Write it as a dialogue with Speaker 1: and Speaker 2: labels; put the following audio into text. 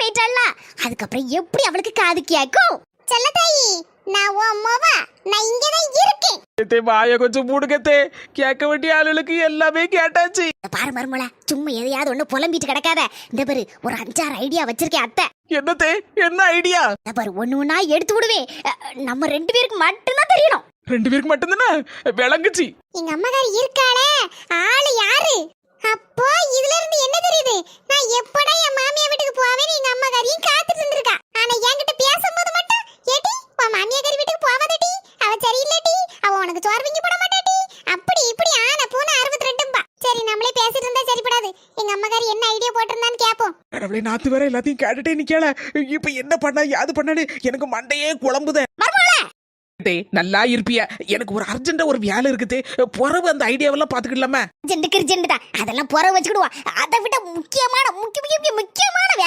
Speaker 1: ஆயிட்டாளா, அதுக்கப்புறம் எப்படி அவளுக்கு காது கேக்கும்? செல்லத்தாயி, நான் உன் அம்மாவா, நான் இங்கதான் இருக்கேன்.
Speaker 2: வாய கொஞ்சம் மூடுங்கத்தே. கேட்க வேண்டிய ஆளுகளுக்கு எல்லாமே கேட்டாச்சு.
Speaker 1: பாரு மருமல, சும்மா எதையாவது ஒண்ணு புலம்பிட்டு கிடக்காத. இந்த பாரு, ஒரு 5-6 ஐடியா வச்சிருக்கேன் அத்தை.
Speaker 2: என்னத்தே, என்ன ஐடியா?
Speaker 1: இந்த பாரு, ஒண்ணு ஒண்ணா எடுத்து விடுவேன். நம்ம 2 பேருக்கு மட்டும்தான் தெரியணும்.
Speaker 2: 2 பேருக்கு மட்டும்தானே விளங்குச்சு.
Speaker 1: எங்க அம்மாக்காரி இருக்காளே, ஆளு யாரு? அப்போ இதுல இருந்து என்ன தெரியுது? நான் எப்படா என் மாமியா வீட்டுக்கு போவேன்னு எங்க அம்மாக்காரியும் காத்துட்டு இருந்திருக்கா. ஆனா என்கிட்ட பேசும்போது மட்டும், ஏடி உன் மாமியாக்காரி வீட்டுக்கு போவாதடி, அவ சரியில்லடி, அவ உனக்கு சோறு வாங்கி போட மாட்டாடி, அப்படி இப்படி ஆன பூனை 62பா. சரி, நம்மளே பேசிட்டு இருந்தா சரிப்படாது. எங்க அம்மாக்காரி என்ன ஐடியா போட்டிருந்தான்னு கேப்போம்.
Speaker 2: கடவுளே, நாத்து வேற எல்லாத்தையும் கேட்டுட்டே நிக்கல. இப்ப என்ன பண்ணா யாது பண்ணானு எனக்கு மண்டையே குழம்புதே. நல்லா இருப்பியா? எனக்கு ஒரு அர்ஜென்டா ஒரு வேலை இருக்குது. பொறவு அந்த ஐடியாவெல்லாம் பாத்துக்கலாமா?
Speaker 1: ஜெண்டுக்கு ஜெண்டு தான், அதெல்லாம் பொற வச்சுக்கிடுவா. அதை விட முக்கியமான